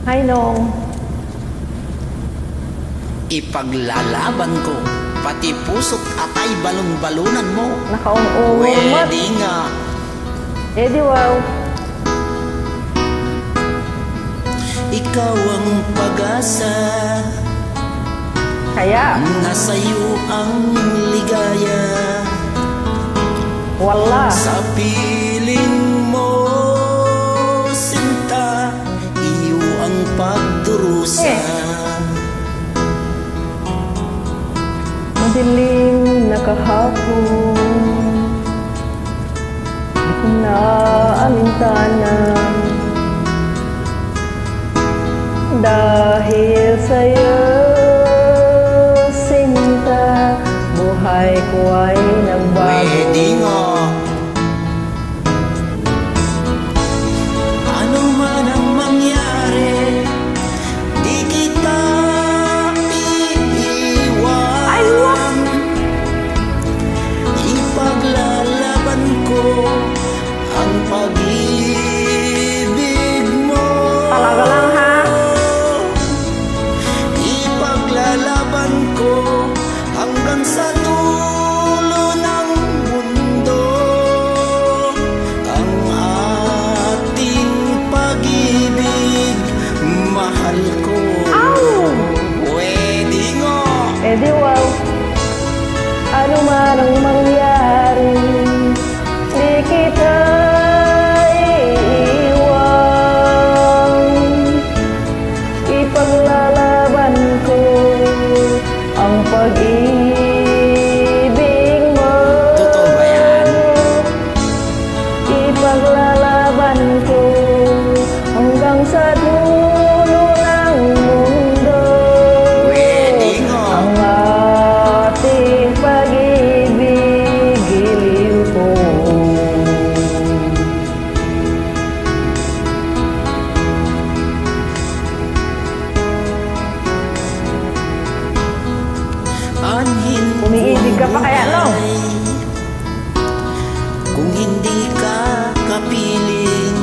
Hi, Nong. Ipaglalaban ko, pati puso't atay balon-balunan mo. Nakaungungol mo. Pwede nga. Eh di wow. Ikaw ang pag-asa, Kaya, nasa'yo ang ligaya. wala. Sa piling mo, sinta, iyo ang pagdurusa. Madilim na kahapon, di ko na amintana. Dahil sa'yo, sinta, buhay ko ay nagbago. Pwede nga. Ano man ang mangyari, di kita iiwan. Ipaglalaban ko ang pag-ibig mo. Talaga lang ha? Ipaglalaban ko hanggang sa dulo ng mundo ang ating pag-ibig, mahal ko. Ow! Pwede nga. Eh di wow. Ano man ang mangyari, di kita iiwan. Ipaglalaban ko ang pag-ibig mo. Totoo ba yan? Ipaglalaban ko hanggang sa dulo ng mundo Pwede nga. ang ating pag-ibig, giliw ko. Anhin Umiibig ka pa kaya, no? buhay, kung hindi ka kapiling,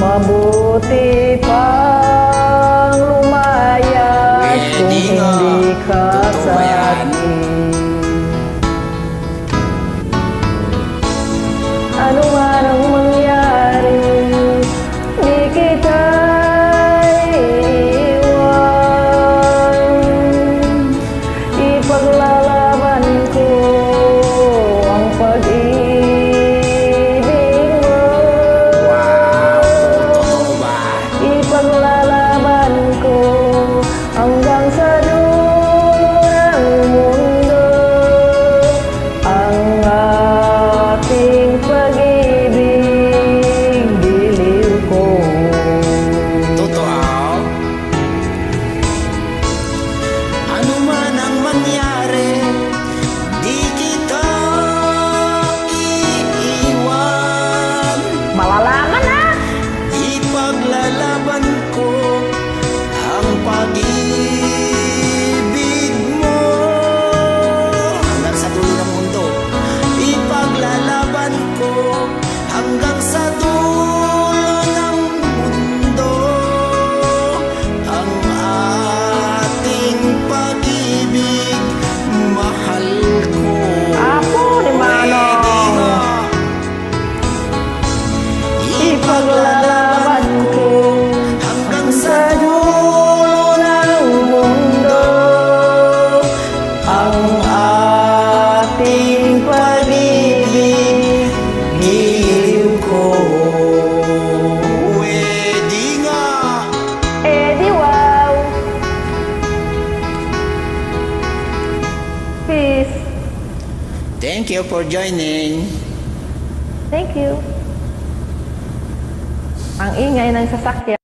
Mabuti pang lumayas kung Pwede nga. hindi ka Totoo sa ba yan? akin. Ano man ang mangyari, di kita iiwan. Ipaglalaban ko ang pag-ibig mo. wow, totoo ba? Ipaglalaban ko hanggang sa dulo ng mundo ang ating pag-ibig, giliw ko. Totoo? Ano man ang mangyari, di kita iiwan. Malalaman na! Ipaglalaban ko ang pag-ibig mo hanggang sa dulo ng mundo. Ipaglalaban ko hanggang sa dulo ng mundo ang ating pag-ibig, mahal ko. Apo ni Manong! Ipaglalaban ko hanggang sa dulo ng mundo ang ating pag-ibig, giliw ko. Pwede nga. Eh di wow! Peace! Thank you for joining. Thank you! Ang ingay ng sasakyan.